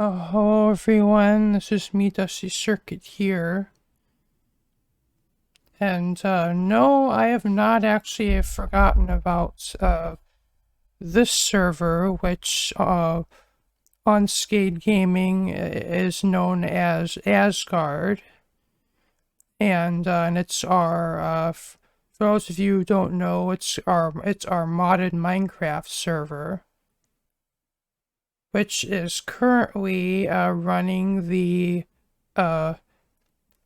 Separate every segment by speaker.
Speaker 1: Hello everyone, this is me, Dusty Circuit here. And no, I have not actually forgotten about this server, which on Skate Gaming is known as Asgard. And it's our, for those of you who don't know, it's our modded Minecraft server, which is currently running the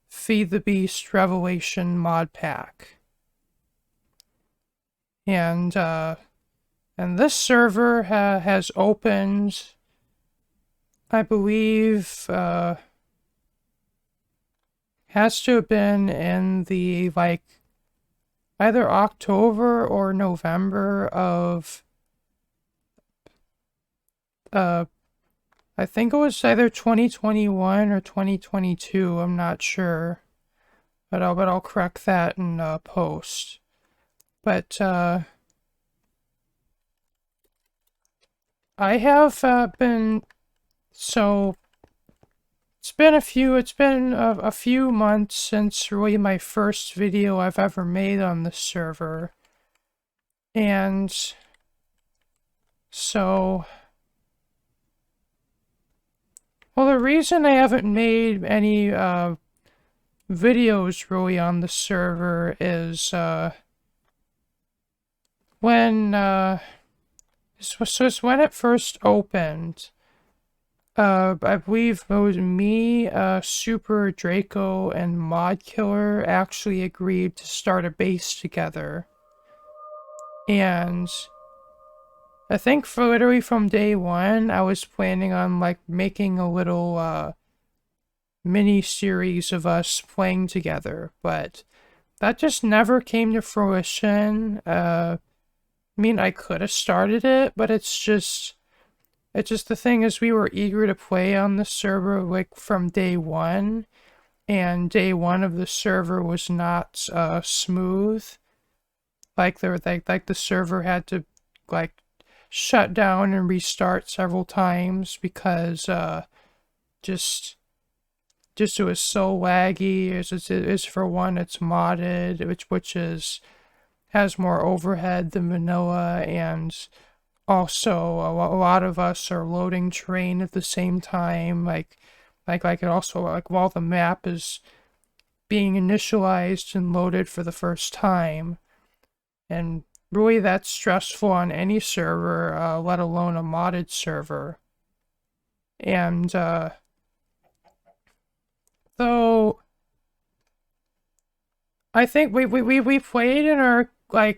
Speaker 1: Feed the Beast Revelation mod pack. And this server has opened, I believe, has to have been in the, either October or November of, I think it was either 2021 or 2022, I'm not sure. But I'll correct that in post. But I have been, so it's been a few months since really my first video I've ever made on the server. And so, well, the reason I haven't made any videos really on the server is when when it first opened, I believe it was me, Super Draco, and Mod Killer actually agreed to start a base together. And I think for literally from day one, I was planning on making a little mini series of us playing together, but that just never came to fruition. I mean, I could have started it, but it's just the thing is we were eager to play on the server from day one, and day one of the server was not smooth. The server had to shut down and restart several times because just it was so laggy. Is for one, it's modded, which has more overhead than vanilla, and also a lot of us are loading terrain at the same time. It also while the map is being initialized and loaded for the first time, and really that's stressful on any server, let alone a modded server. And so I think we played in our,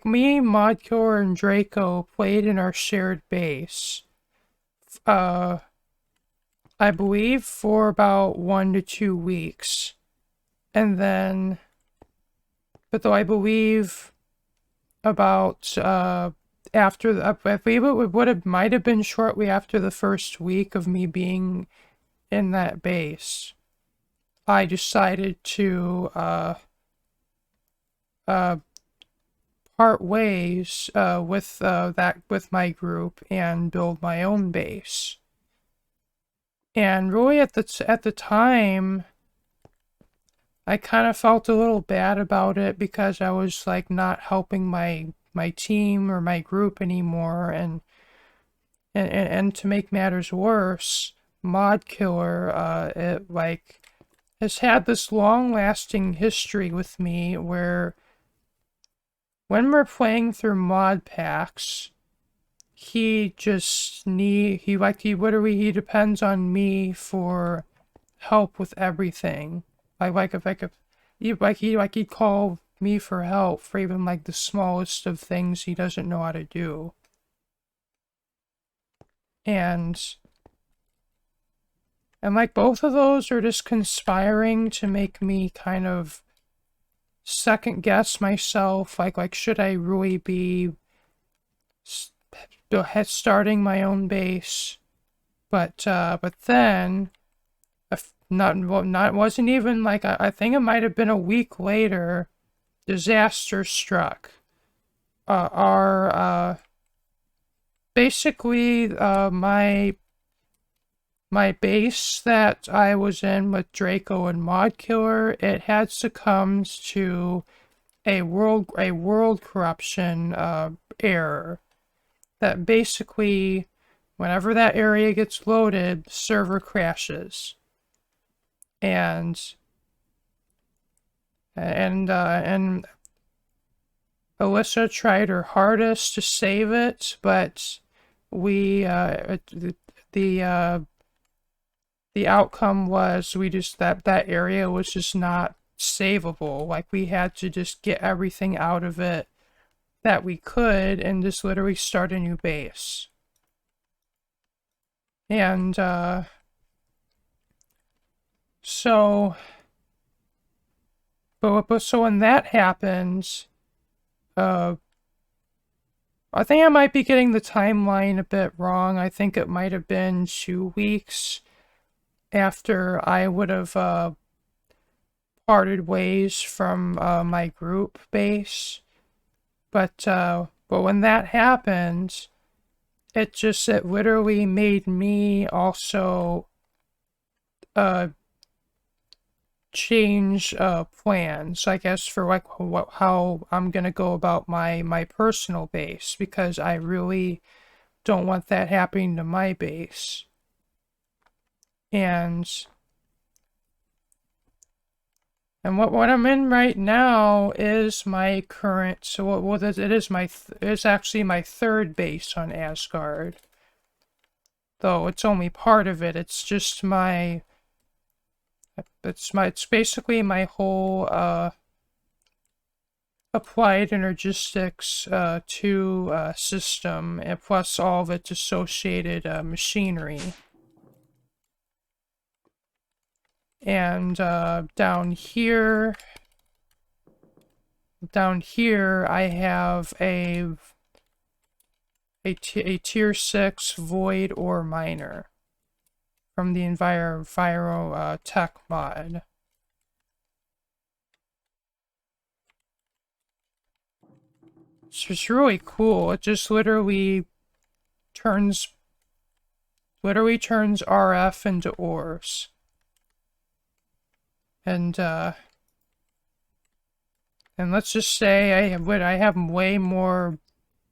Speaker 1: me, Modkiller, and Draco played in our shared base. I believe for about 1 to 2 weeks. And then, but though I believe about, after, I believe it might have been shortly after the first week of me being in that base, I decided to, part ways with my group and build my own base. And really at the time, I kind of felt a little bad about it because I was not helping my team or my group anymore, and to make matters worse, Mod Killer has had this long-lasting history with me where when we're playing through mod packs, he literally depends on me for help with everything. He'd call me for help for even the smallest of things he doesn't know how to do. And both of those are just conspiring to make me kind of second guess myself, should I really be starting my own base? But then, wasn't even I think it might have been a week later, disaster struck. Basically, my my base that I was in with Draco and Mod Killer, it had succumbed to a world corruption error that basically, whenever that area gets loaded, the server crashes. And Alyssa tried her hardest to save it, but we the the outcome was we just that area was just not savable. Like, we had to just get everything out of it that we could and just literally start a new base. And so so when that happens, uh I think I might be getting the timeline a bit wrong. I think it might have been 2 weeks after I would have parted ways from my group base. But when that happened, it literally made me also uh change plans, I guess, for like how I'm gonna go about my personal base, because I really don't want that happening to my base. And what I'm in right now is my current, so what it is it's actually my third base on Asgard. Though it's only part of it. It's just it's basically my whole applied energistics 2 system, and plus all of its associated machinery. And down here I have a tier 6 void ore miner from the Enviro Tech mod. It's just really cool. It just literally turns RF into ores. And let's just say I have way more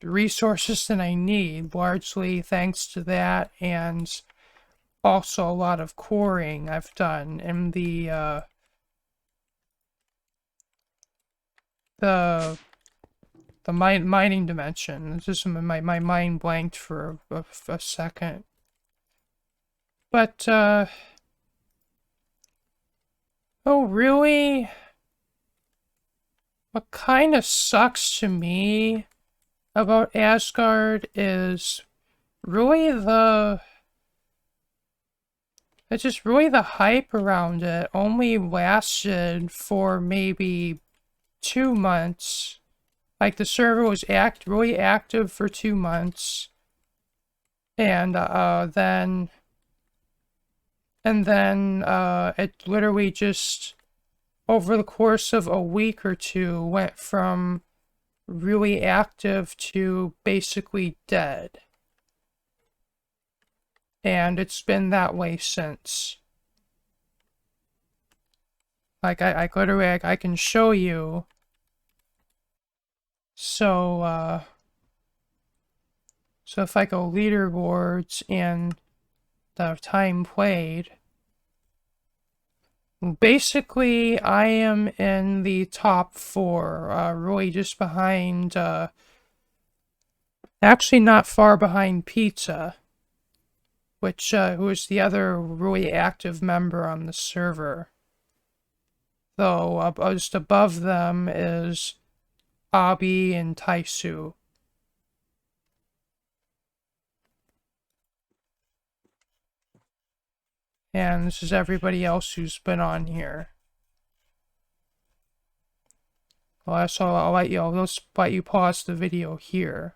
Speaker 1: resources than I need, largely thanks to that, and also a lot of coring I've done in the mining dimension. It's just my mind blanked for a second. But oh really? What kind of sucks to me about Asgard is really it's just really the hype around it only lasted for maybe 2 months. Like, the server was really active for 2 months, and then it literally just over the course of a week or two went from really active to basically dead. And it's been that way since. Like, I literally, I can show you. So if I go leaderboards and the time played, basically I am in the top 4, really just behind, actually not far behind Pizza, which, who is the other really active member on the server. Though, just above them is Abi and Taisu. And this is everybody else who's been on here. Well, so I'll let you pause the video here.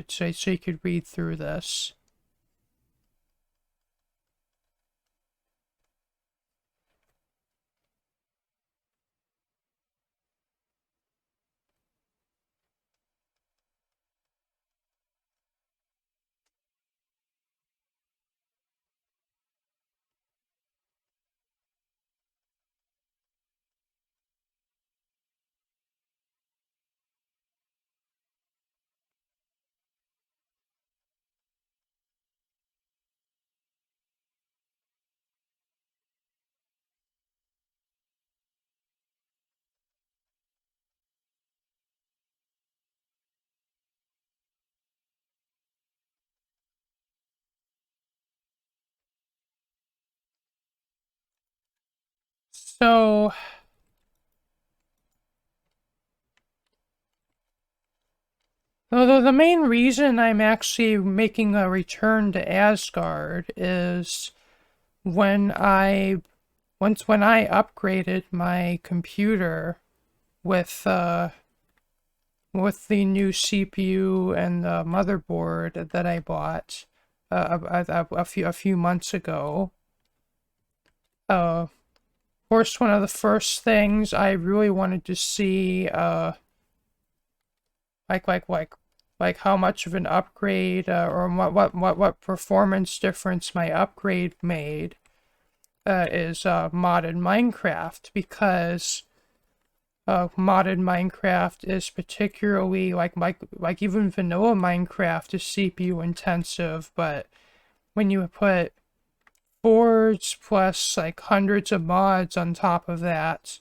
Speaker 1: So you could read through this. So the main reason I'm actually making a return to Asgard is when I when I upgraded my computer with the new CPU and the motherboard that I bought a few months ago. Of course, one of the first things I really wanted to see, like like like like how much of an upgrade or what performance difference my upgrade made is modded Minecraft, because modded Minecraft is particularly like even vanilla Minecraft is CPU intensive, but when you put boards plus like hundreds of mods on top of that,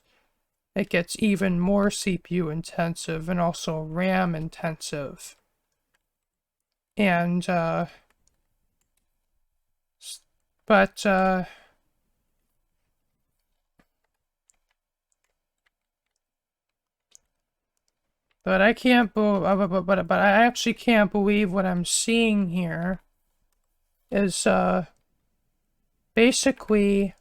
Speaker 1: it gets even more CPU intensive and also RAM intensive. And but I can't but I actually can't believe what I'm seeing here is basically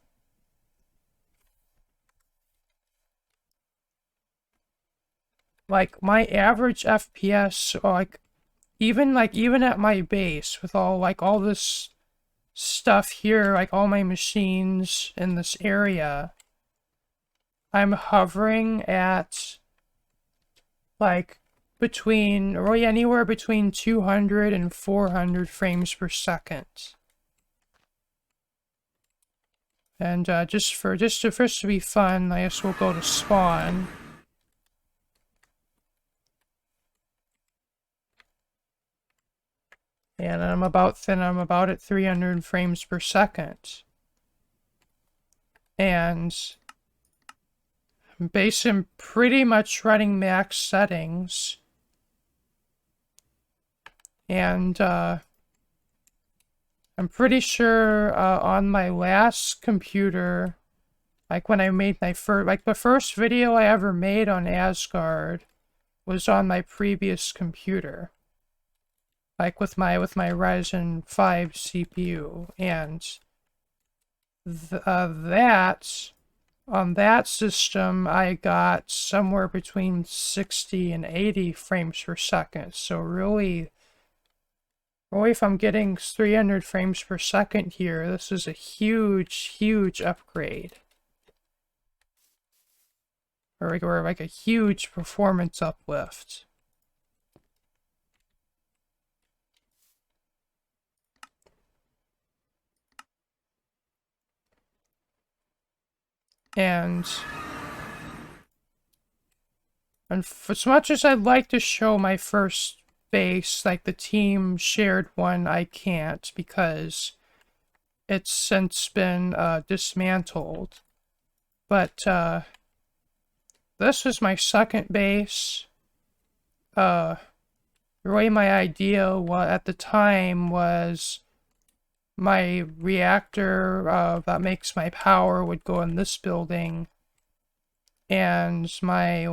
Speaker 1: like my average FPS, or even at my base with all this stuff here, like all my machines in this area, I'm hovering at like really anywhere between 200 and 400 frames per second. And just for it to be fun, I guess we'll go to spawn. And I'm about at 300 frames per second. And I'm basing pretty much running max settings. And I'm pretty sure on my last computer, like when I made my the first video I ever made on Asgard was on my previous computer. Like with my Ryzen 5 CPU, and on that system I got somewhere between 60 and 80 frames per second. So really if I'm getting 300 frames per second here, this is a huge upgrade. Or like a huge performance uplift. And as much as I'd like to show my first base, like the team shared one, I can't because it's since been dismantled. But this was my second base. Really my idea at the time was my reactor that makes my power would go in this building, and my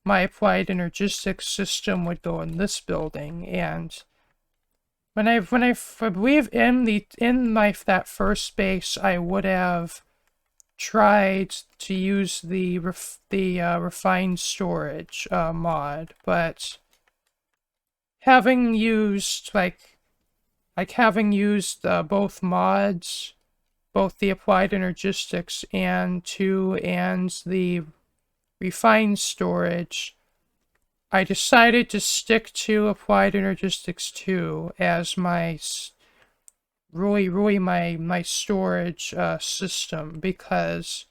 Speaker 1: applied energistics system would go in this building. And when I believe in that first base, I would have tried to use the refined storage mod, but having used both mods, both the applied energistics and the refined storage, I decided to stick to applied energistics 2 as my my storage system, because,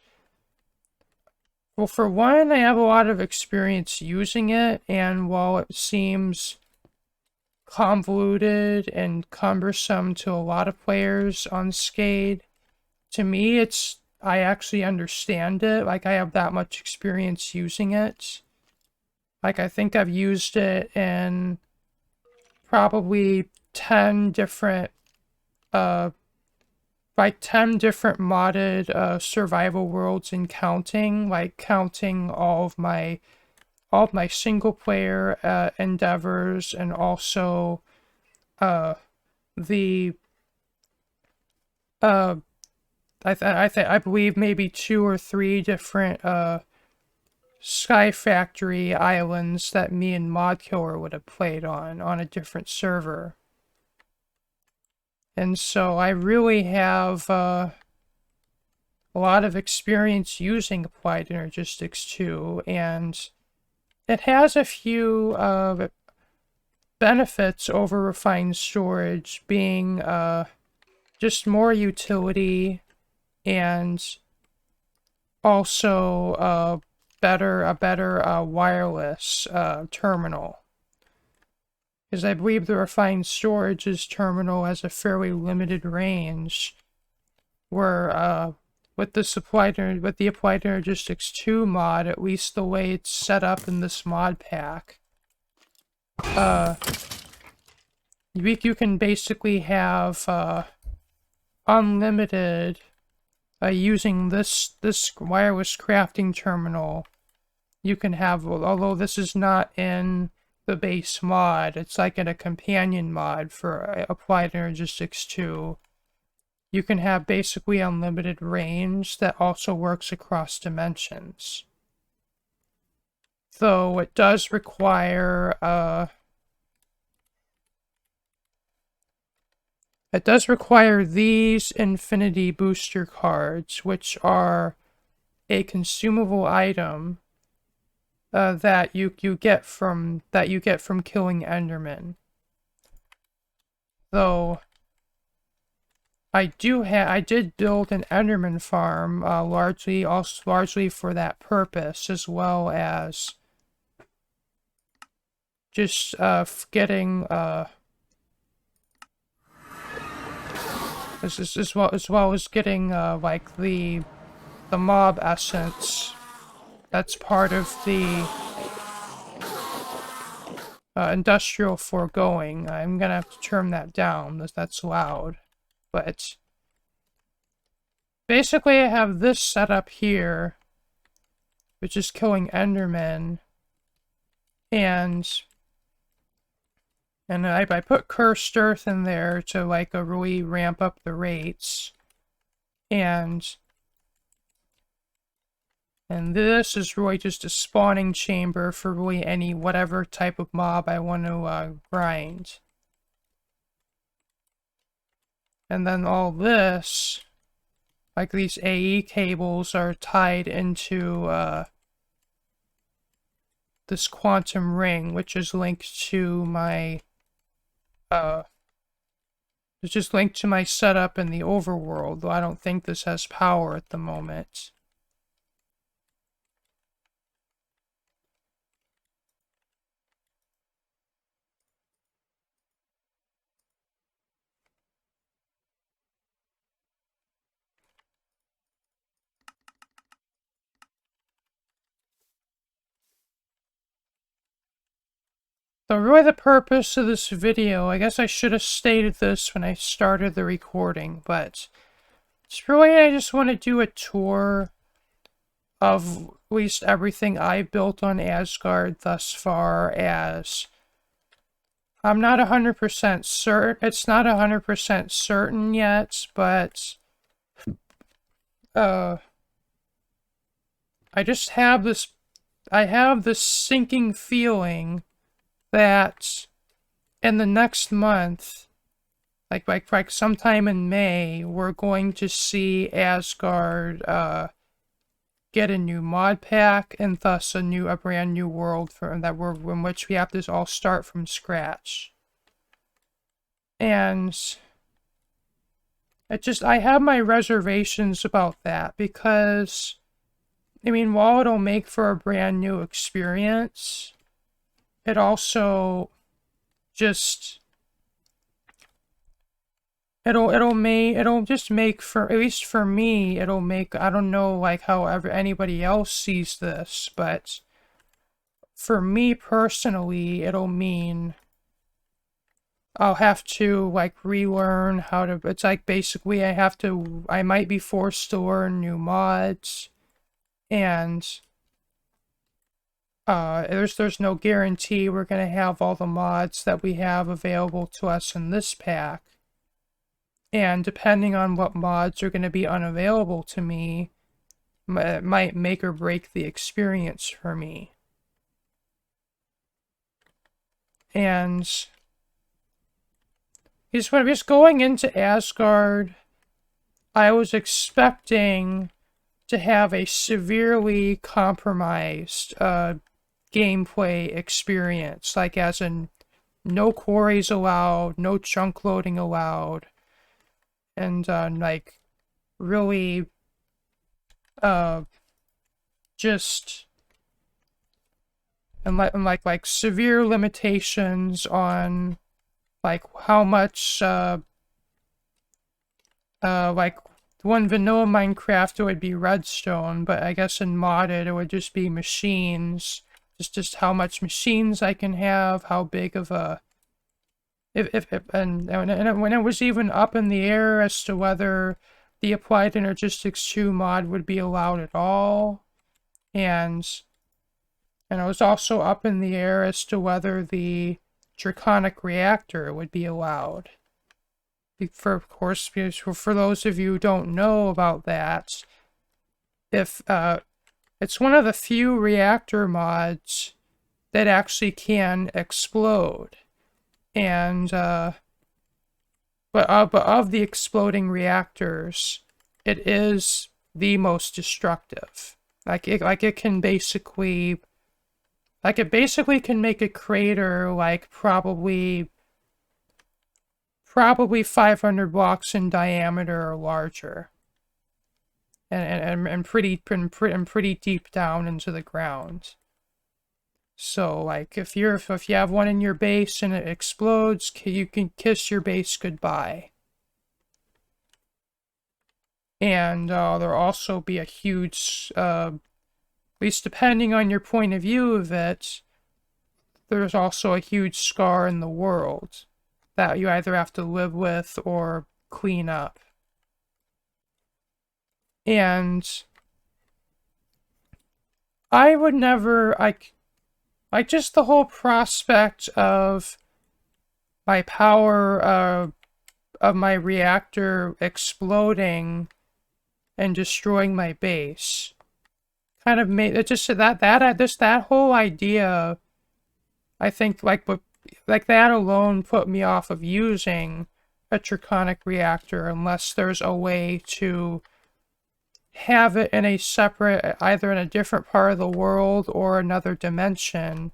Speaker 1: well, for one, I have a lot of experience using it, and while it seems convoluted and cumbersome to a lot of players on Skade, to me I actually understand it. Like, I have that much experience using it. Like, I think I've used it in probably 10 different like 10 different modded survival worlds and counting, like counting all of my single player endeavors, and also uh the uh I believe maybe 2 or 3 different Sky Factory islands that me and Modkiller would have played on a different server. And so I really have a lot of experience using Applied Energistics 2, and it has a few benefits over refined storage, being just more utility, and also a better wireless terminal. Because I believe the refined storage's terminal has a fairly limited range, where with the Applied Energistics 2 mod, at least the way it's set up in this mod pack, you can basically have unlimited using this wireless crafting terminal. You can have, although this is not in the base mod, it's like in a companion mod for Applied Energistics 2. You can have basically unlimited range that also works across dimensions. Though it does require these Infinity Booster cards, which are a consumable item that you get from killing Enderman. Though I did build an Enderman farm largely for that purpose, as well as just getting as well as getting like the mob essence. That's part of the industrial foregoing. I'm gonna have to turn that down, that's loud. But basically I have this set up here, which is killing Endermen, and I put cursed earth in there to like really ramp up the rates, and this is really just a spawning chamber for really any whatever type of mob I want to grind. And then all this, like these AE cables, are tied into this quantum ring, which is linked to my it's just linked to my setup in the overworld, though I don't think this has power at the moment. So really the purpose of this video, I guess I should have stated this when I started the recording, but it's really, I just want to do a tour of at least everything I've built on Asgard thus far, as I'm not 100% certain, it's not 100% certain yet, but I just have this, sinking feeling that in the next month, like sometime in May, we're going to see Asgard get a new mod pack, and thus a brand new world in which we have to all start from scratch. And I have my reservations about that, because I mean, while it'll make for a brand new experience, it also just it'll just make, for at least for me, it'll make, I don't know like how anybody else sees this, but for me personally, it'll mean I'll have to like relearn how to. It's like basically I might be forced to learn new mods, and there's no guarantee we're gonna have all the mods that we have available to us in this pack. And depending on what mods are gonna be unavailable to me, it might make or break the experience for me. And just going into Asgard, I was expecting to have a severely compromised gameplay experience, like as in no quarries allowed, no chunk loading allowed, and like really uh just and like severe limitations on like how much like one vanilla Minecraft it would be redstone, but I guess in modded it would just be machines. Just how much machines I can have, how big of a if and when it was even up in the air as to whether the Applied Energistics 2 mod would be allowed at all, and it was also up in the air as to whether the Draconic Reactor would be allowed. For of course, because for those of you who don't know about that, if it's one of the few reactor mods that actually can explode, and but of the exploding reactors, it is the most destructive. It can basically can make a crater like probably 500 blocks in diameter or larger, and pretty deep down into the ground. So like if you have one in your base and it explodes, you can kiss your base goodbye. And there'll also be a huge, at least depending on your point of view of it, there's also a huge scar in the world that you either have to live with or clean up. And I would never, like just the whole prospect of my power of my reactor exploding and destroying my base kind of made it just that whole idea, I think like that alone put me off of using a Draconic reactor unless there's a way to have it in a separate, either in a different part of the world or another dimension,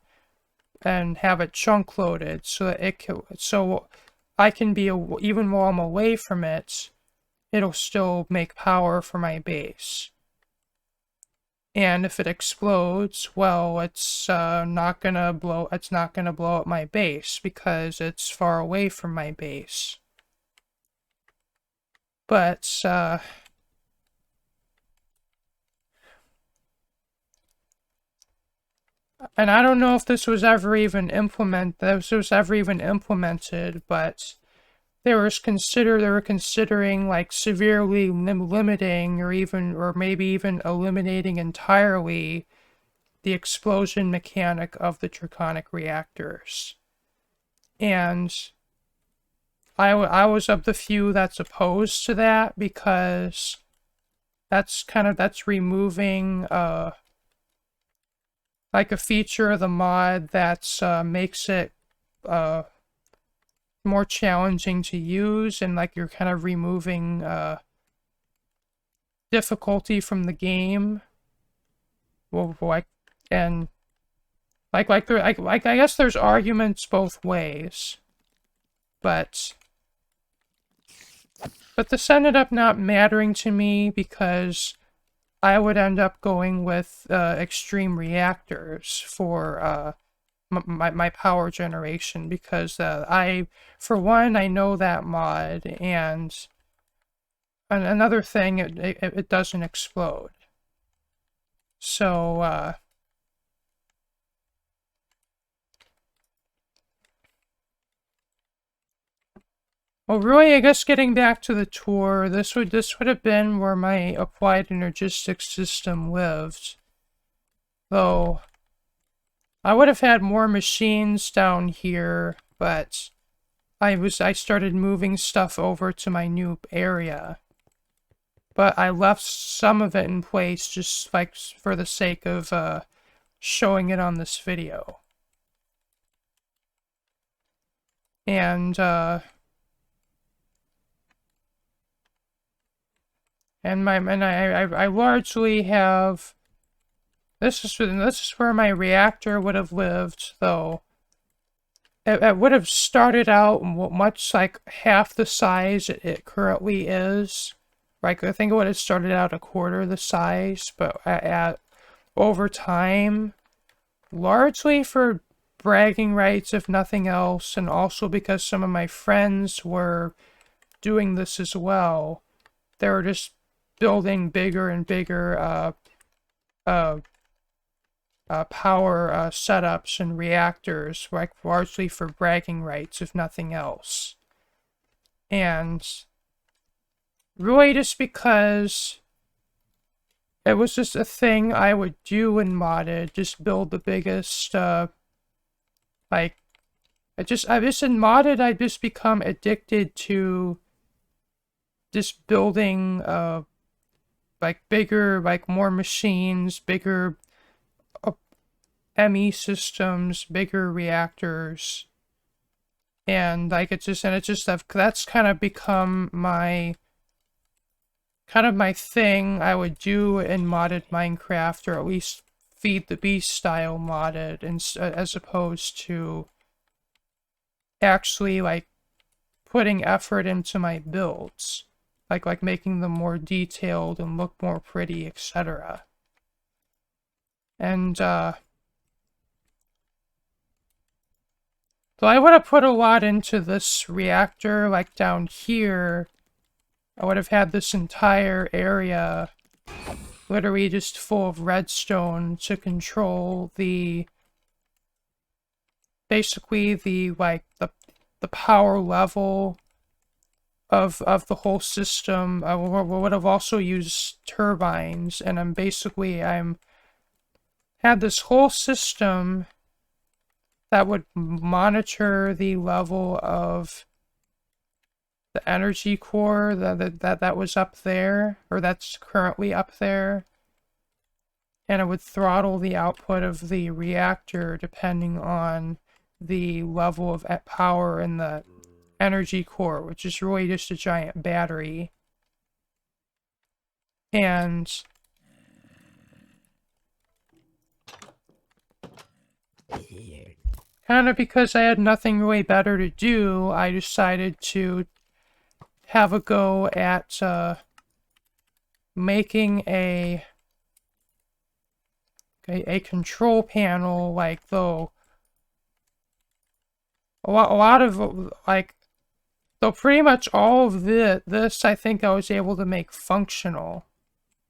Speaker 1: and have it chunk loaded so that I can be even while I'm away from it, it'll still make power for my base. And if it explodes, well, it's not gonna blow up my base because it's far away from my base. But and I don't know if this was ever even implemented, but they were considering like severely limiting or maybe even eliminating entirely the explosion mechanic of the Draconic reactors. And I was of the few that's opposed to that because that's removing like a feature of the mod that's makes it more challenging to use, and like you're kind of removing difficulty from the game. Well, like and like I guess there's arguments both ways, but this ended up not mattering to me because I would end up going with extreme reactors for my power generation because for one, I know that mod, and another thing, it doesn't explode. So Well, really, I guess getting back to the tour, this would have been where my applied energistics system lived. Though I would have had more machines down here, but I started moving stuff over to my new area. But I left some of it in place just like for the sake of showing it on this video. And I largely have this is where my reactor would have lived, though. It would have started out much like half the size it currently is. Like, I think it would have started out a quarter the size, but over time, largely for bragging rights, if nothing else, and also because some of my friends were doing this as well, they were just building bigger and bigger power setups and reactors, like largely for bragging rights, if nothing else. And really just because it was just a thing I would do in modded, just build the biggest, like, I just in modded, I just become addicted to just building, like bigger, like more machines, bigger ME systems, bigger reactors, and like it's just that's kind of become my thing I would do in modded Minecraft, or at least Feed the Beast style modded, and as opposed to actually like putting effort into my builds, like making them more detailed and look more pretty, etc. And so I would have put a lot into this reactor, like down here. I would have had this entire area literally just full of redstone to control basically the power level of the whole system. I would have also used turbines, and I'm had this whole system that would monitor the level of the energy core that was up there, or that's currently up there, and it would throttle the output of the reactor depending on the level of power in the energy core, which is really just a giant battery. And kind of because I had nothing really better to do, I decided to have a go at making a control panel, like, though a lot of like, though pretty much all of this I think I was able to make functional.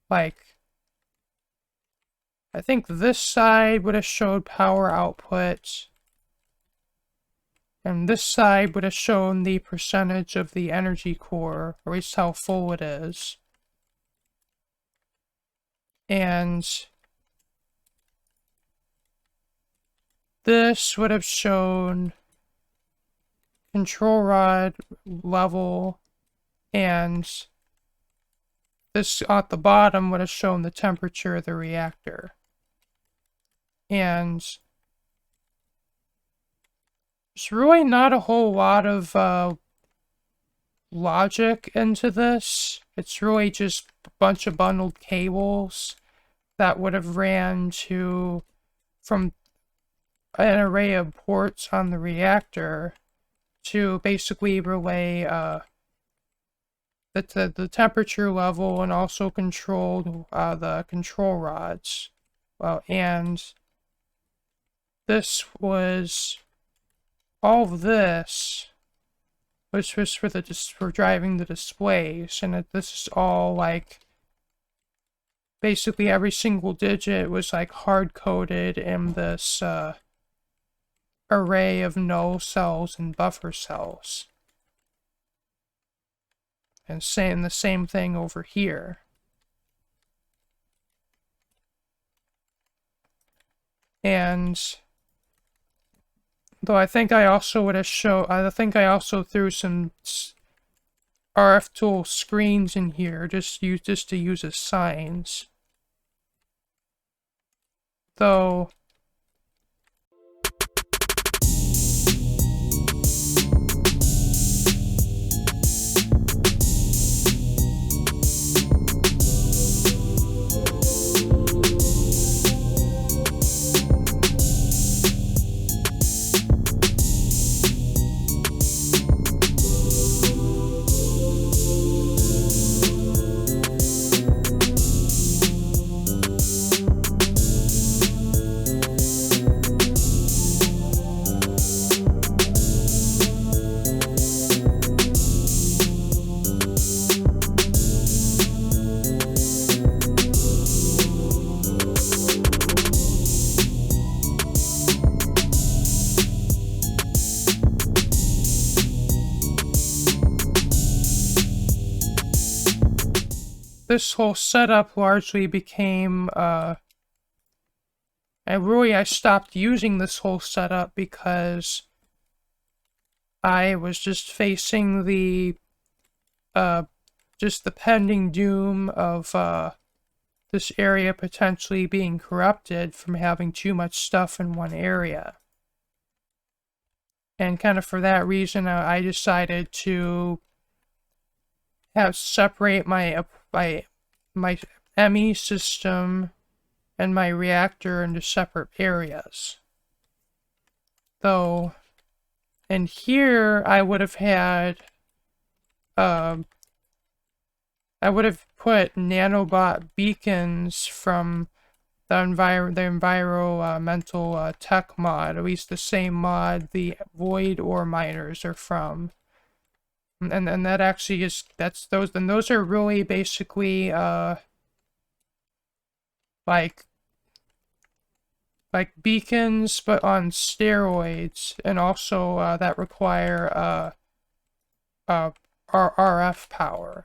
Speaker 1: Like, I think this side would have showed power output, and this side would have shown the percentage of the energy core, or at least how full it is. And this would have shown control rod level, and this at the bottom would have shown the temperature of the reactor. And there's really not a whole lot of logic into this. It's really just a bunch of bundled cables that would have ran from an array of ports on the reactor to basically relay the temperature level, and also controlled the control rods. Well, and all of this was just for driving the displays, and this is all like basically every single digit was like hard-coded in this array of null cells and buffer cells. And saying the same thing over here. And though I think I also would have I think I also threw some RF tool screens in here just to use as signs. Though this whole setup largely became, I stopped using this whole setup because I was just facing the, just the pending doom of, this area potentially being corrupted from having too much stuff in one area. And kind of for that reason, I decided to separate my ME system and my reactor into separate areas. Though, in here, I would have had, I would have put nanobot beacons from the environmental tech mod, at least the same mod the void ore miners are from. And that actually is, those are really basically, like beacons, but on steroids, and also, that require, RF power.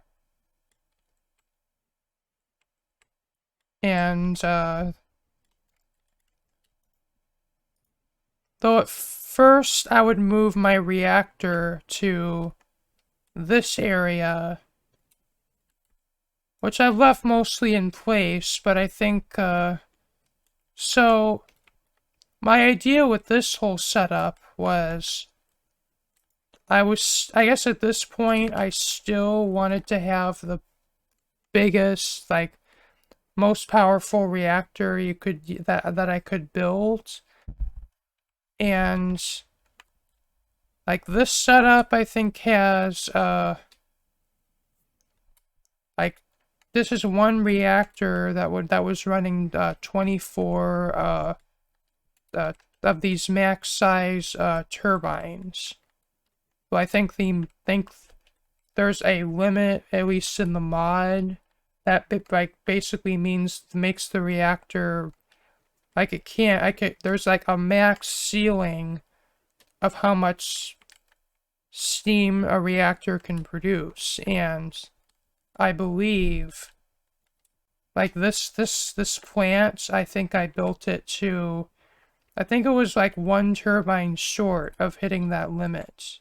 Speaker 1: And, though at first I would move my reactor to this area, which I've left mostly in place, but I think, so my idea with this whole setup was, I guess at this point, I still wanted to have the biggest, like, most powerful reactor that I could build. And like this setup, I think has like this is one reactor that was running 24 of these max size turbines. So I think there's a limit, at least in the mod, that basically makes the reactor like there's like a max ceiling of how much steam a reactor can produce. And I believe like this plant, I think I built it to, I think it was like one turbine short of hitting that limit.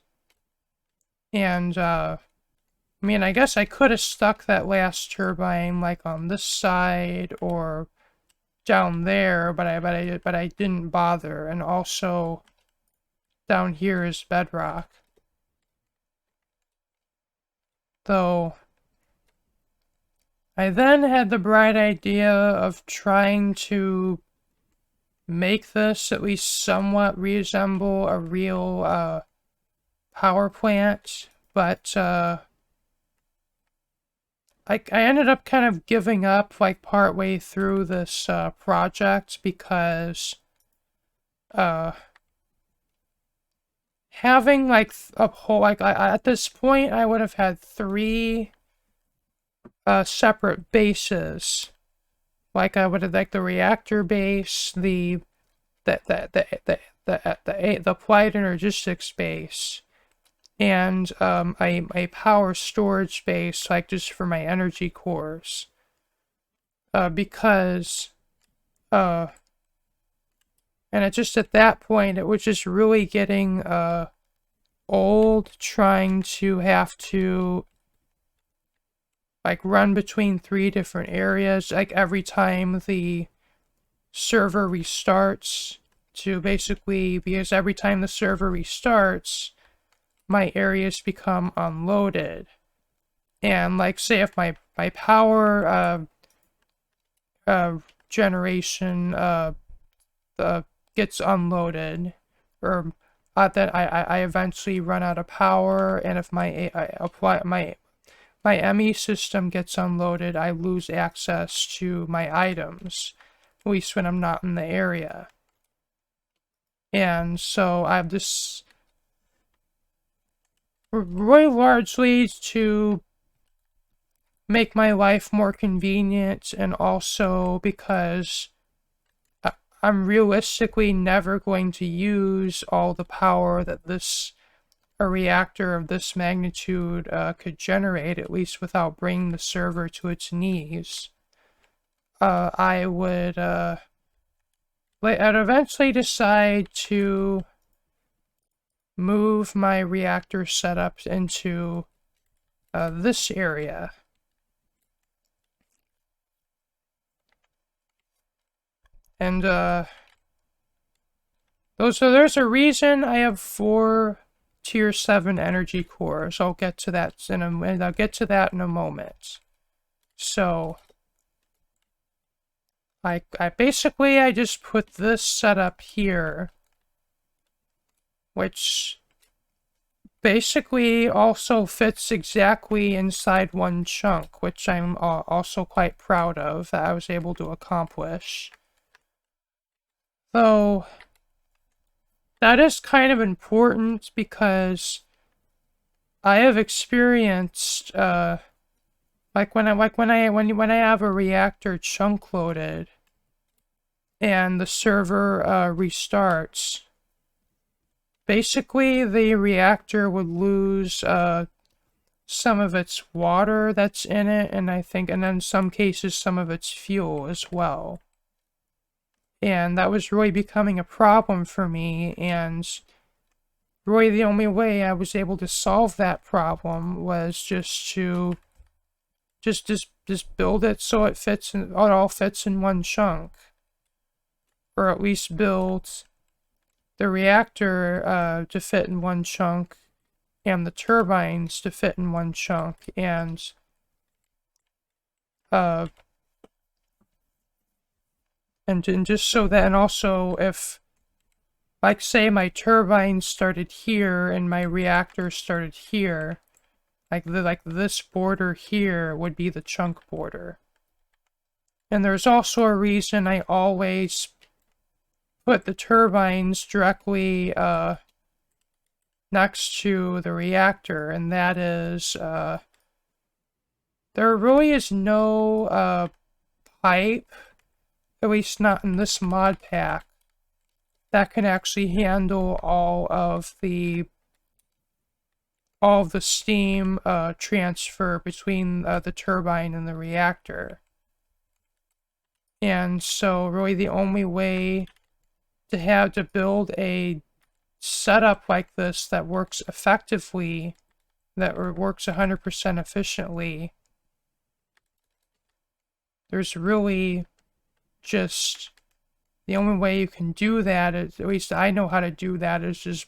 Speaker 1: And I mean, I guess I could have stuck that last turbine like on this side or down there, but I didn't bother. And also down here is bedrock. Though I then had the bright idea of trying to make this at least somewhat resemble a real power plant, but I ended up kind of giving up like partway through this project because having like a whole, like at this point I would have had 3 separate bases. Like I would have like the reactor base, the applied energistics base, and a power storage space, like just for my energy cores. Because and it just at that point it was just really getting old trying to have to like run between 3 different areas like every time the server restarts, to basically, because every time the server restarts my areas become unloaded. And like say if my power generation gets unloaded, or that I eventually run out of power, and if I apply my ME system gets unloaded, I lose access to my items, at least when I'm not in the area. And so I have this really largely to make my life more convenient, and also because I'm realistically never going to use all the power that a reactor of this magnitude could generate, at least without bringing the server to its knees. I'd eventually decide to move my reactor setup into this area. And there's a reason I have 4 tier 7 energy cores. I'll get to that in a moment. So I basically I just put this setup here, which basically also fits exactly inside one chunk, which I'm also quite proud of that I was able to accomplish. Though that is kind of important because I have experienced when I have a reactor chunk loaded and the server restarts, basically the reactor would lose some of its water that's in it, and and in some cases some of its fuel as well. And that was really becoming a problem for me, and really the only way I was able to solve that problem was just to just build it so it all fits in one chunk. Or at least build the reactor to fit in one chunk, and the turbines to fit in one chunk, and just so that, and also if, like say my turbines started here and my reactor started here, like this border here would be the chunk border. And there's also a reason I always put the turbines directly next to the reactor, and that is there really is no pipe, at least not in this mod pack, that can actually handle all of the steam transfer between the turbine and the reactor. And so really the only way to build a setup like this that works effectively, that works 100% efficiently, there's really just the only way you can do that, is, at least I know how to do that, is just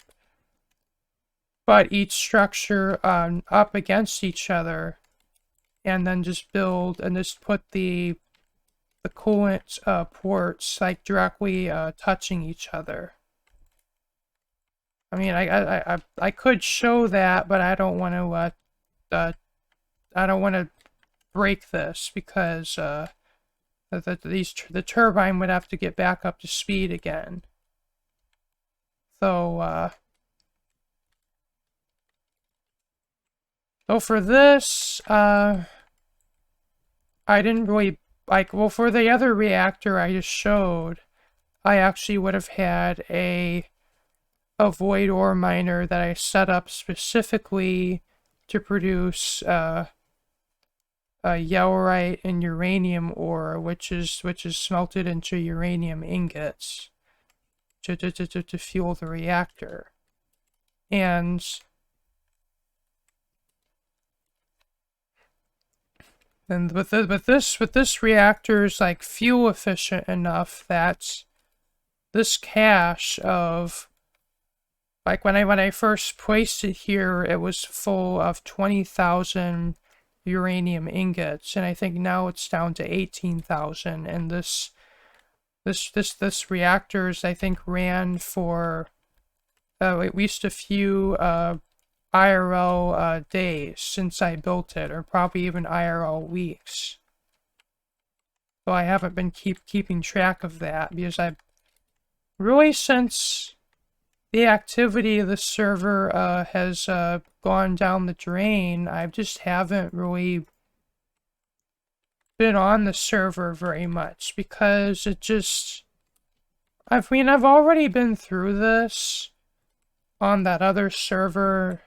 Speaker 1: butt each structure up against each other, and then just build and just put the coolant ports like directly touching each other. I mean, I could show that, but I don't want to break this, because the turbine would have to get back up to speed again. So for this, I didn't really well, for the other reactor I just showed, I actually would have had a a void ore miner that I set up specifically to produce yellorite and uranium ore, which is smelted into uranium ingots to fuel the reactor. And with this reactor is like fuel efficient enough that this cache of, like, when I first placed it here, it was full of 20,000 uranium ingots, and I think now it's down to 18,000. And this reactors, I think, ran for at least a few IRL days since I built it, or probably even IRL weeks. So I haven't been keeping track of that, because I really, since the activity of the server has gone down the drain, I just haven't really been on the server very much, because it just, I've already been through this on that other server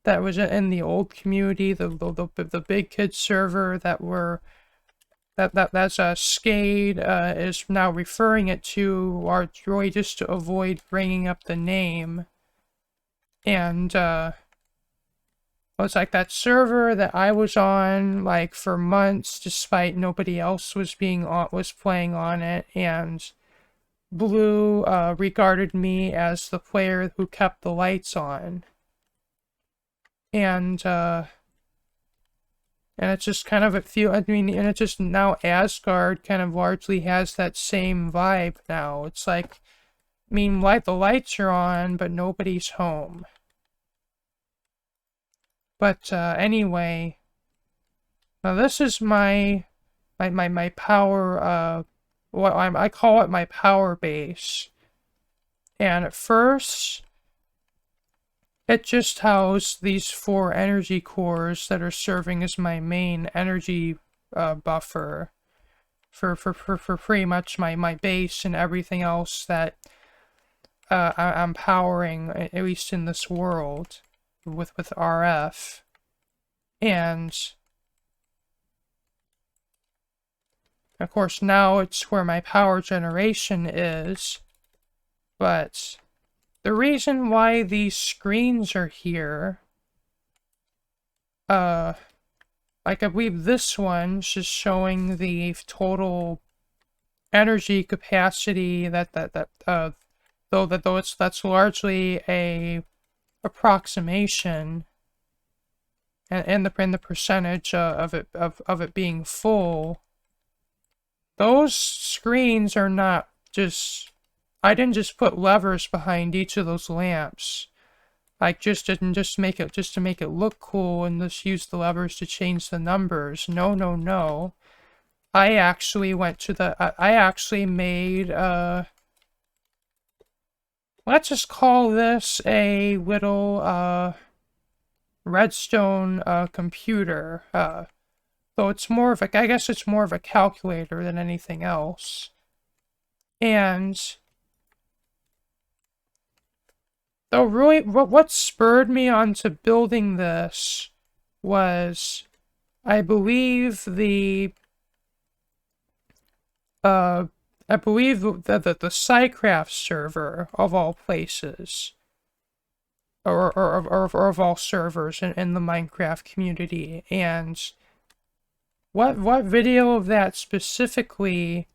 Speaker 1: that was in the old community, the big kid server that's Skade is now referring it to, or really just to avoid bringing up the name. And it's like that server that I was on like for months, despite nobody else was playing on it, and Blue regarded me as the player who kept the lights on. And it's just kind of and it's just now Asgard kind of largely has that same vibe now. It's like, I mean, the lights are on, but nobody's home. But anyway, now this is my power, I call it my power base. And at first, it just housed these 4 energy cores that are serving as my main energy buffer for pretty much my base and everything else that I'm powering, at least in this world, with RF. And of course now it's where my power generation is, but the reason why these screens are here, like I believe this one's just showing the total energy capacity though that's largely a approximation, and the percentage of it being full. Those screens are not just, I didn't just put levers behind each of those lamps. I just didn't just make it to make it look cool and just use the levers to change the numbers. No. I actually went to I actually made, let's just call this a little, redstone, computer. Though it's more of I guess it's more of a calculator than anything else. And though really, what spurred me onto building this was, I believe the Psycraft server, of all places, or of all servers in the Minecraft community. And what video of that specifically,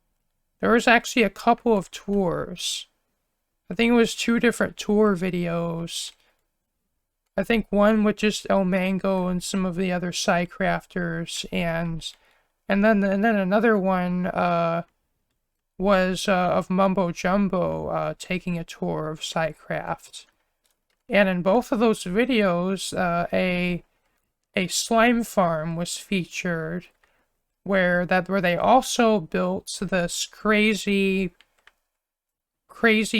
Speaker 1: there was actually a couple of tours. I think it was 2 different tour videos. I think one with just El Mango and some of the other Psycrafters, and then another one was of Mumbo Jumbo taking a tour of Psycraft. And in both of those videos, a slime farm was featured, where they also built this crazy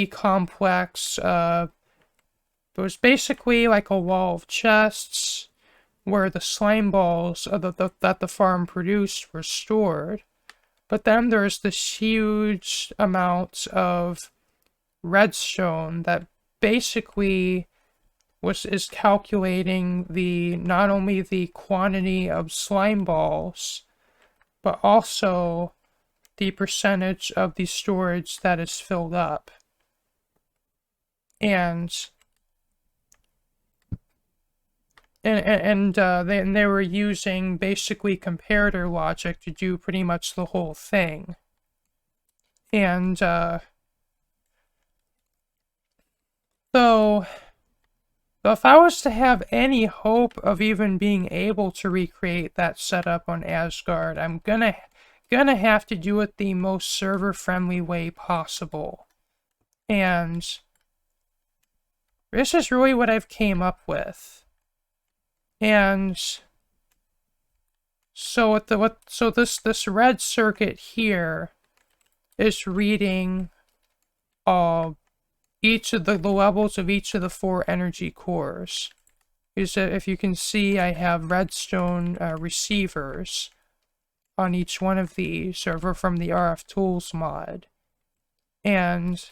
Speaker 1: complex. It was basically like a wall of chests where the slime balls that the farm produced were stored. But then there's this huge amount of redstone that basically is calculating not only the quantity of slime balls, but also the percentage of the storage that is filled up. And they were using basically comparator logic to do pretty much the whole thing. And so if I was to have any hope of even being able to recreate that setup on Asgard, I'm gonna have to do it the most server-friendly way possible. And this is really what I've came up with. And so this red circuit here is reading each of the levels of each of the 4 energy cores. If you can see, I have redstone receivers on each one of these, over from the RF Tools mod. And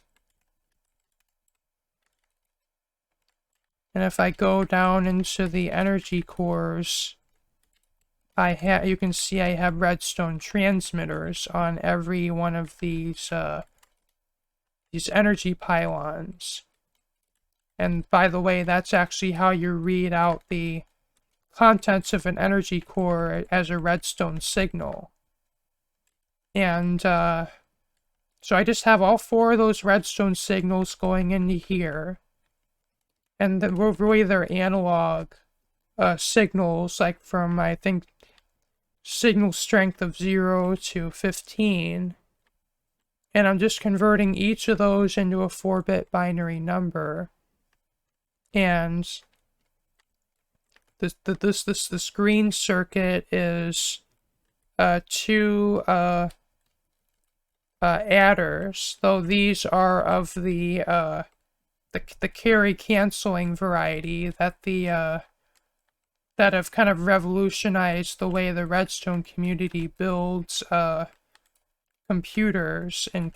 Speaker 1: if I go down into the energy cores, you can see I have redstone transmitters on every one of these energy pylons. And by the way, that's actually how you read out the contents of an energy core as a redstone signal. And so I just have all 4 of those redstone signals going into here. And really they're analog signals, like from, I think, signal strength of 0 to 15. And I'm just converting each of those into a 4-bit binary number. And this green circuit is 2 adders, though these are of the carry canceling variety that have kind of revolutionized the way the redstone community builds computers and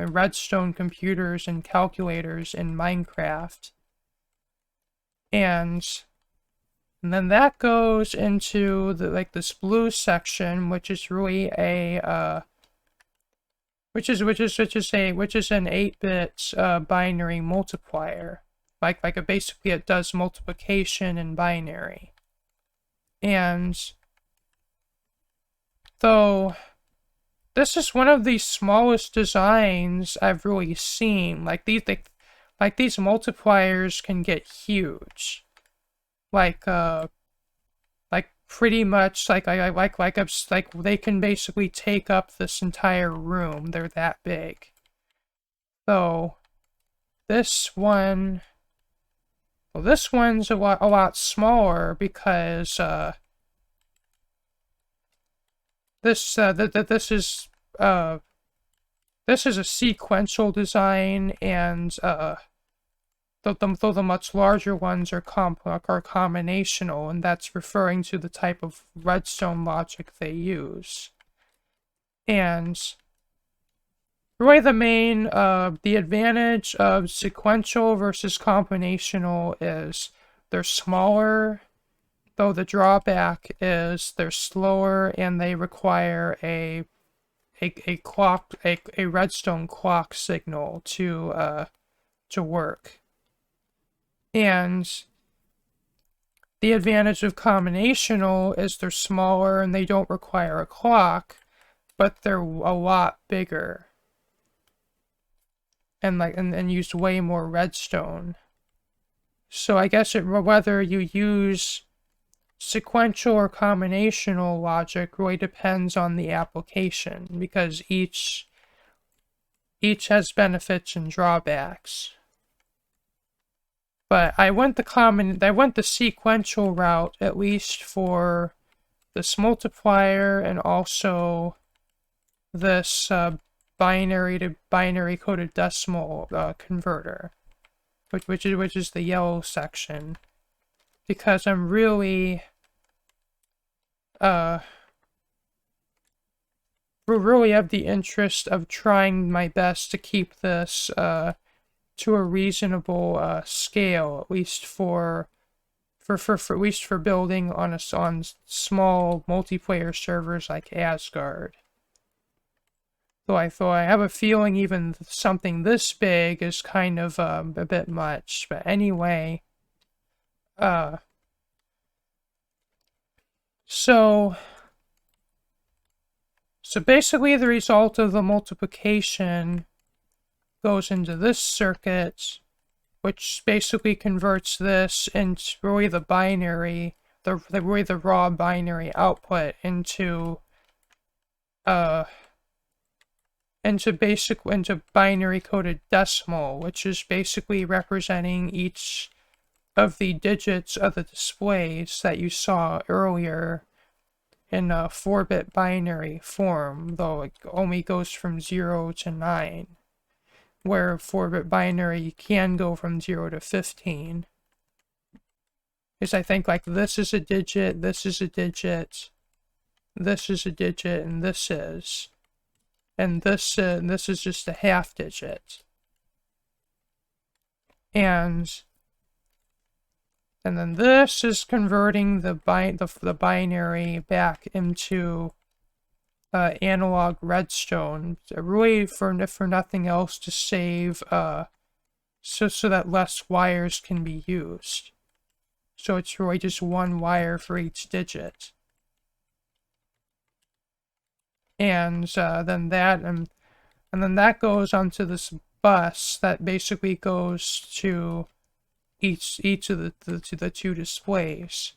Speaker 1: redstone computers and calculators in Minecraft. And then that goes into this blue section, which is really a which is an 8-bit binary multiplier. Basically it does multiplication in binary. And though this is one of the smallest designs I've really seen. Like these multipliers can get huge. Pretty much they can basically take up this entire room. They're that big. So this one's a lot smaller because this is a sequential design, and though the much larger ones are combinational, and that's referring to the type of redstone logic they use. And really the advantage of sequential versus combinational is they're smaller, though the drawback is they're slower and they require a redstone clock signal to work. And the advantage of combinational is they're smaller and they don't require a clock, but they're a lot bigger and use way more redstone. So I guess whether you use sequential or combinational logic really depends on the application, because each has benefits and drawbacks. But I went the sequential route, at least for this multiplier and also this binary to binary coded decimal converter, which is the yellow section, because I'm really have the interest of trying my best to keep this to a reasonable scale, at least for at least for building on small multiplayer servers like Asgard. Though I have a feeling even something this big is kind of a bit much. But anyway, so basically the result of the multiplication goes into this circuit, which basically converts this into really the binary, the raw binary output into binary coded decimal, which is basically representing each of the digits of the displays that you saw earlier in a 4-bit binary form, though it only goes from 0 to 9, where 4-bit binary can go from 0 to 15. Is I think like this is a digit, this is a digit, this is a digit, and this is. And this is just a half digit. And then this is converting the binary back into analog redstone, really for nothing else, to save so that less wires can be used. So it's really just one wire for each digit. And then that goes onto this bus that basically goes to each of the two displays,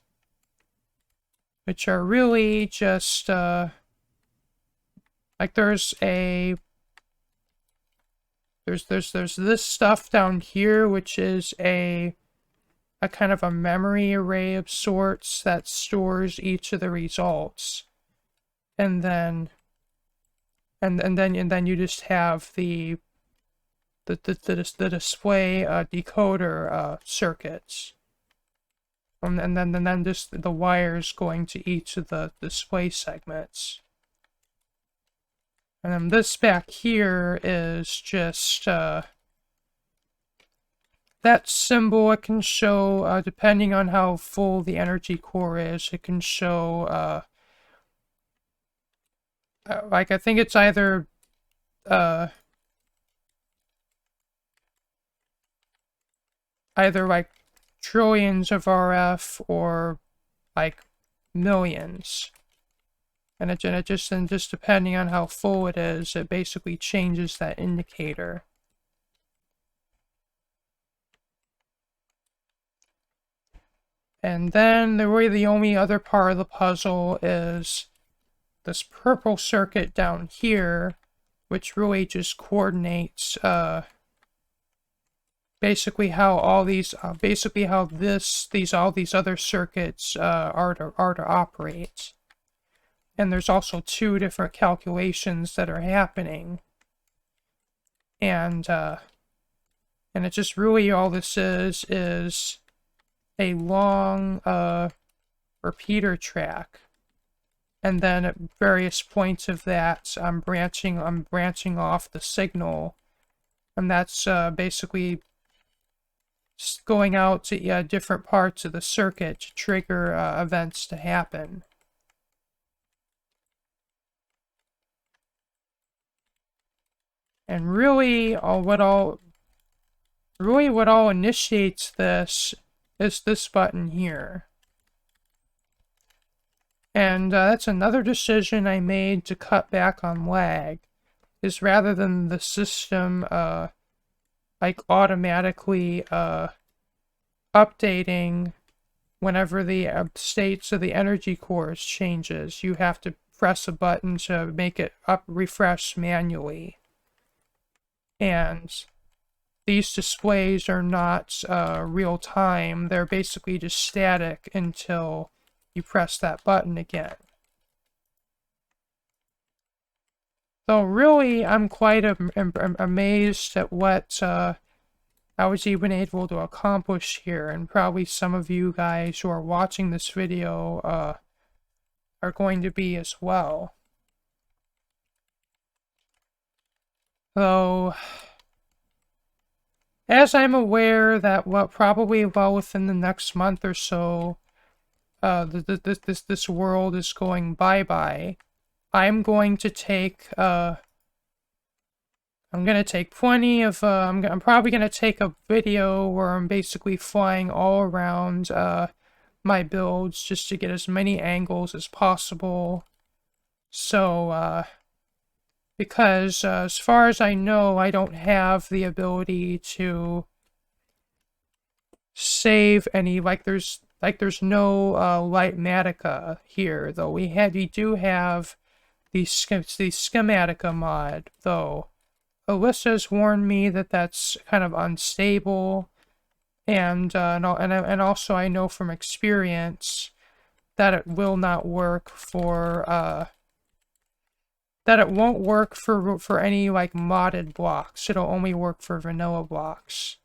Speaker 1: which are really just like there's this stuff down here, which is a kind of a memory array of sorts that stores each of the results, and then you just have the display decoder circuits, and then just the wires going to each of the display segments. And then this back here is just that symbol. It can show, depending on how full the energy core is, it can show like I think it's either like trillions of RF or like millions. And just depending on how full it is, it basically changes that indicator. And then the only other part of the puzzle is this purple circuit down here, which really just coordinates basically how all these all these other circuits are to operate. And there's also two different calculations that are happening, and it's just really all this is a long repeater track. And then at various points of that, I'm branching off the signal, and that's basically going out to different parts of the circuit to trigger events to happen. And really, what all initiates this is this button here. And that's another decision I made to cut back on lag, is rather than the system like automatically updating whenever the states of the energy cores changes, you have to press a button to make it refresh manually. And these displays are not real time. They're basically just static until you press that button again. So really, I'm quite amazed at what I was even able to accomplish here, and probably some of you guys who are watching this video are going to be as well. So as I'm aware that probably well within the next month or so, this world is going bye-bye. I'm going to take I'm gonna take plenty of I'm probably gonna take a video where I'm basically flying all around my builds just to get as many angles as possible. So because as far as I know, I don't have the ability to save any, there's no Lightmatica here, though we do have the Schematica mod, though Alyssa's warned me that that's kind of unstable, and also I know from experience that it will not work for that it won't work for any like modded blocks. It'll only work for vanilla blocks.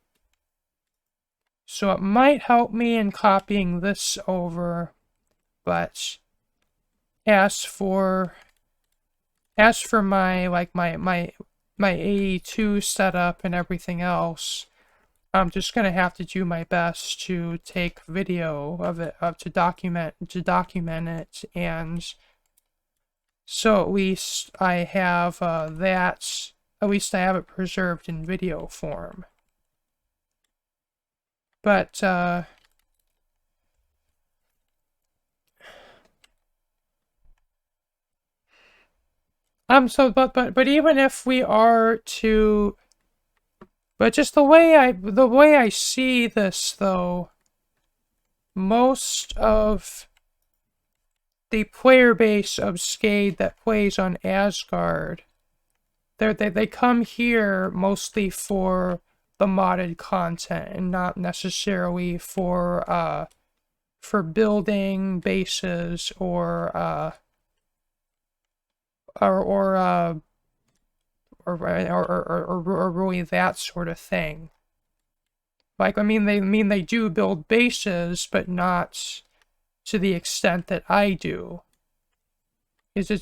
Speaker 1: So it might help me in copying this over, but as for my my 82 setup and everything else, I'm just gonna have to do my best to take video of it, to document it, and so at least I have that. At least I have it preserved in video form. But but even if we are to, but just the way I see this, though, most of the player base of Skade that plays on Asgard, they come here mostly for the modded content and not necessarily for building bases or really that sort of thing. Like, I mean they do build bases, but not to the extent that I do. Some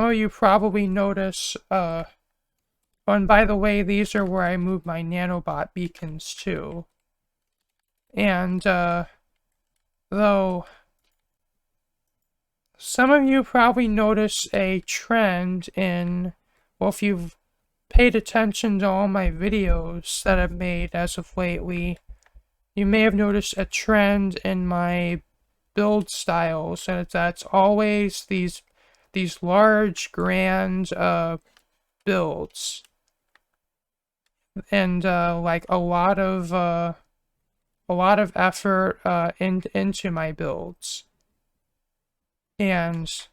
Speaker 1: of you probably notice, and by the way, these are where I move my nanobot beacons to. And, though, some of you probably notice a trend in, well, if you've paid attention to all my videos that I've made as of lately, you may have noticed a trend in my build styles, and that's always these large, grand builds, and like a lot of effort into my builds, and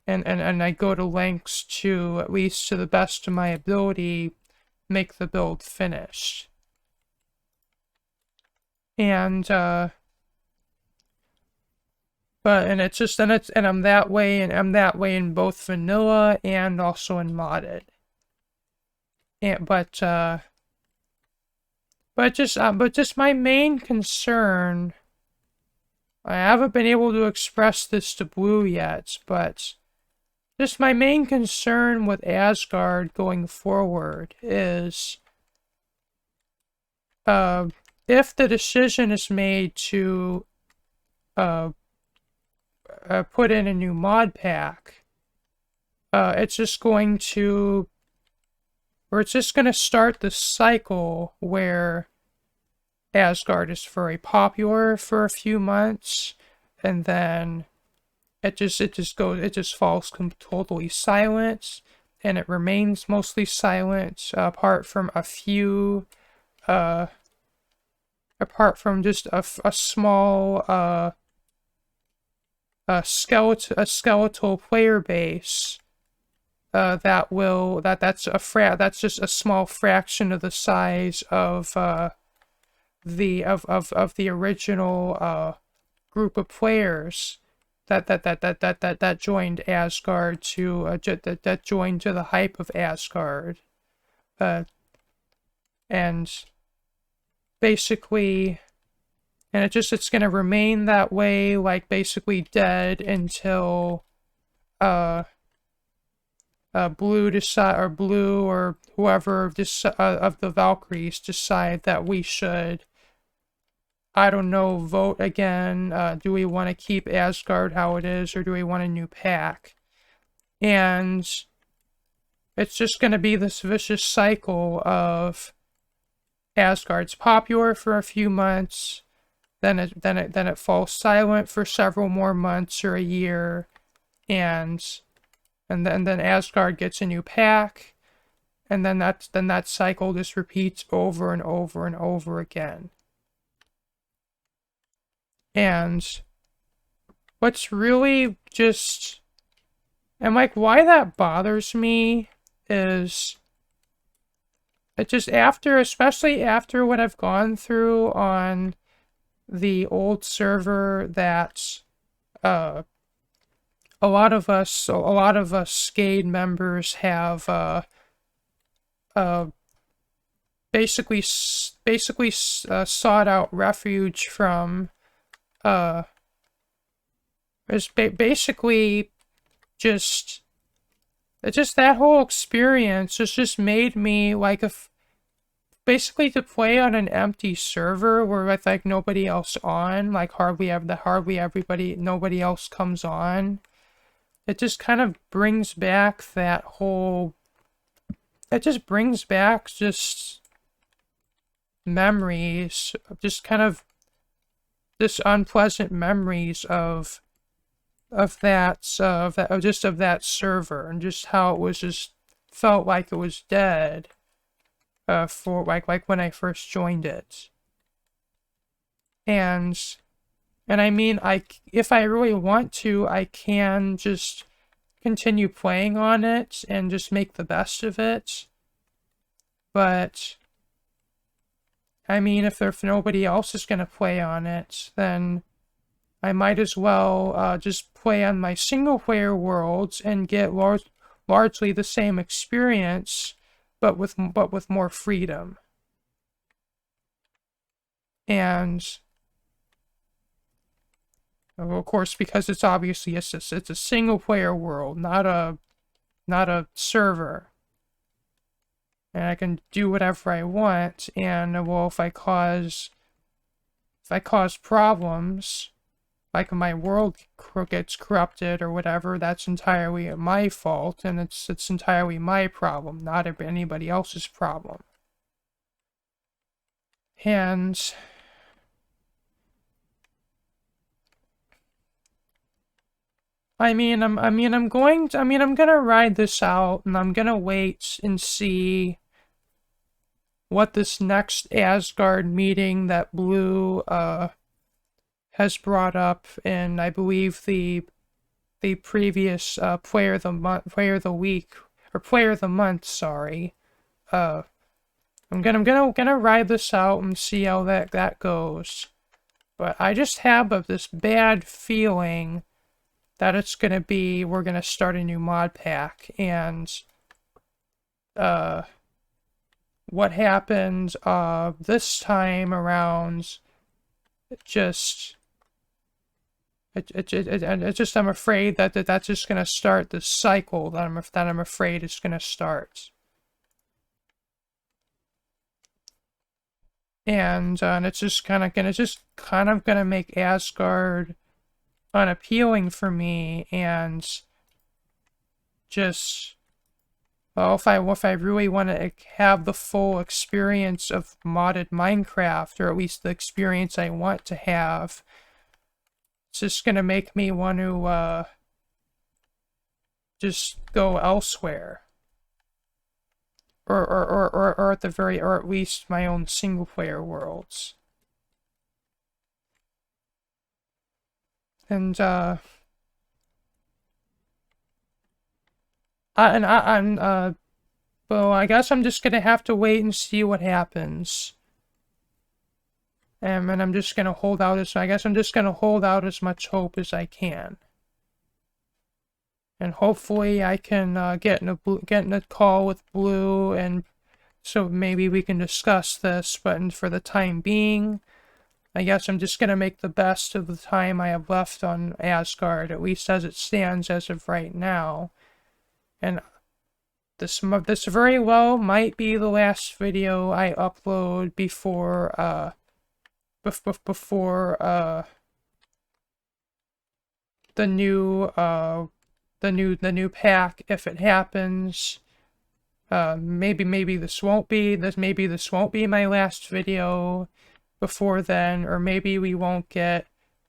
Speaker 1: I go to lengths to, at least to the best of my ability, make the build finished. And I'm that way, and I'm that way in both vanilla and also in modded. And but just my main concern, I haven't been able to express this to Blue yet, but just my main concern with Asgard going forward is if the decision is made to put in a new mod pack, it's just going to start the cycle where Asgard is very popular for a few months, and then it just falls totally silent, and it remains mostly silent, apart from a few, apart from just a small skeletal player base that's just a small fraction of the size of the original group of players that joined Asgard that joined to the hype of Asgard, and basically, and it's gonna remain that way, like basically dead until Blue or whoever of the Valkyries decide that we should, I don't know, vote again. Do we want to keep Asgard how it is, or do we want a new pack? And it's just going to be this vicious cycle of Asgard's popular for a few months, then it falls silent for several more months or a year, and then Asgard gets a new pack, and then that cycle just repeats over and over and over again. And what's really just, and like why that bothers me is it just especially after what I've gone through on the old server that a lot of us Skade members have basically sought out refuge from is basically just that whole experience has just made me like basically to play on an empty server where with like nobody else on, like nobody else comes on. It just kind of brings back just memories, just kind of this unpleasant memories of that server, and just how it was just felt like it was dead for like when I first joined it. And I mean, if I really want to, I can just continue playing on it and just make the best of it. But I mean, if nobody else is going to play on it, then I might as well just play on my single-player worlds and get largely the same experience, but with more freedom. And of course, because it's obviously it's a single-player world, not a server. And I can do whatever I want, and well, if I cause problems, like my world gets corrupted or whatever, that's entirely my fault, and it's entirely my problem, not anybody else's problem. And I'm gonna ride this out, and I'm gonna wait and see what this next Asgard meeting that Blue has brought up in, I believe, the previous player of the month, sorry. I'm gonna ride this out and see how that goes. But I just have this bad feeling that we're gonna start a new mod pack, and what happened this time around I'm afraid that's just gonna start the cycle that I'm afraid it's gonna start. And it's just kind of gonna make Asgard unappealing for me, and just, well, if I really want to have the full experience of modded Minecraft, or at least the experience I want to have, it's just gonna make me want to just go elsewhere, or at least my own single player worlds. And well, I guess I'm just gonna have to wait and see what happens. And I'm just gonna hold out as much hope as I can. And hopefully I can get in a call with Blue, and so maybe we can discuss this. But for the time being, I guess I'm just gonna make the best of the time I have left on Asgard, at least as it stands as of right now. And this very well might be the last video I upload before the new pack, if it happens. Maybe this won't be my last video before then, or maybe we won't get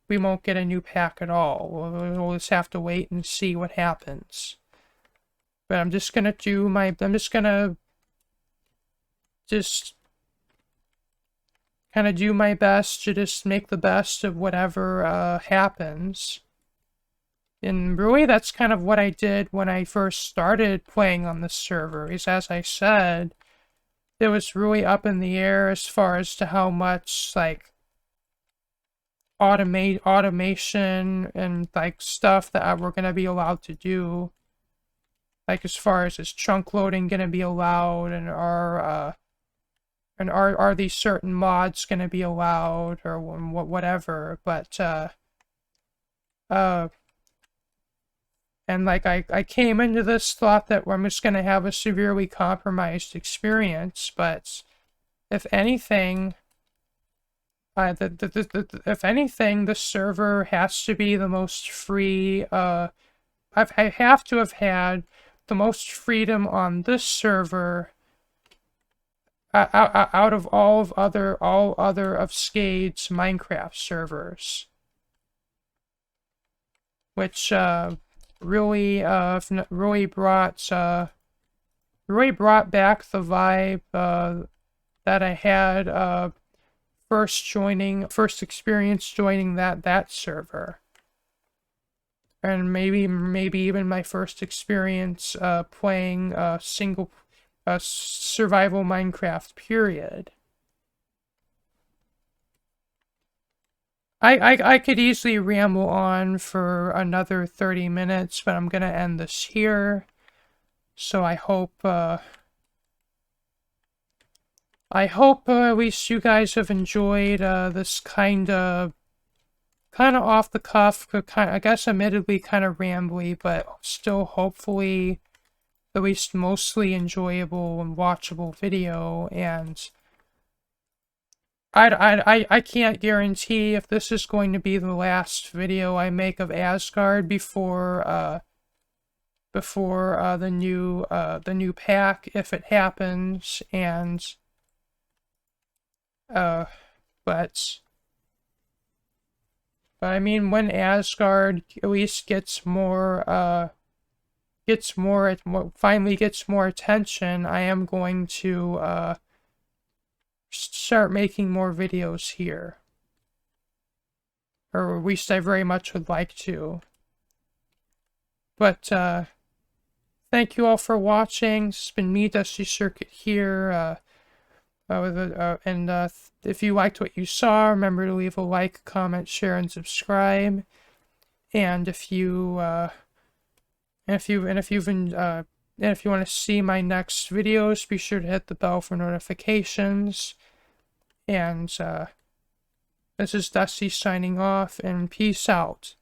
Speaker 1: a new pack at all. We'll just have to wait and see what happens. But I'm just gonna kind of do my best to just make the best of whatever happens. And really, that's kind of what I did when I first started playing on this server, is, as I said, it was really up in the air as far as to how much, like, automation and, like, stuff that we're going to be allowed to do. Like, as far as is chunk loading going to be allowed, and are these certain mods going to be allowed, or whatever. But, and, like, I came into this thought that I'm just going to have a severely compromised experience, but if anything, the server has to be the most free. I have to have had the most freedom on this server out of all other of Skade's Minecraft servers, which really brought back the vibe that I had first experience joining that server, and maybe even my first experience playing survival Minecraft, period. I could easily ramble on for another 30 minutes, but I'm gonna end this here. So I hope at least you guys have enjoyed this kind of off the cuff, I guess admittedly kind of rambly, but still hopefully at least mostly enjoyable and watchable video. And I can't guarantee if this is going to be the last video I make of Asgard before the new pack, if it happens. And but I mean, when Asgard at least finally gets more attention, I am going to start making more videos here, or at least I very much would like to. But thank you all for watching. This has been me, Dusty Circuit, here. And if you liked what you saw, remember to leave a like, comment, share, and subscribe. And if you want to see my next videos, be sure to hit the bell for notifications. And this is Dusty signing off, and peace out.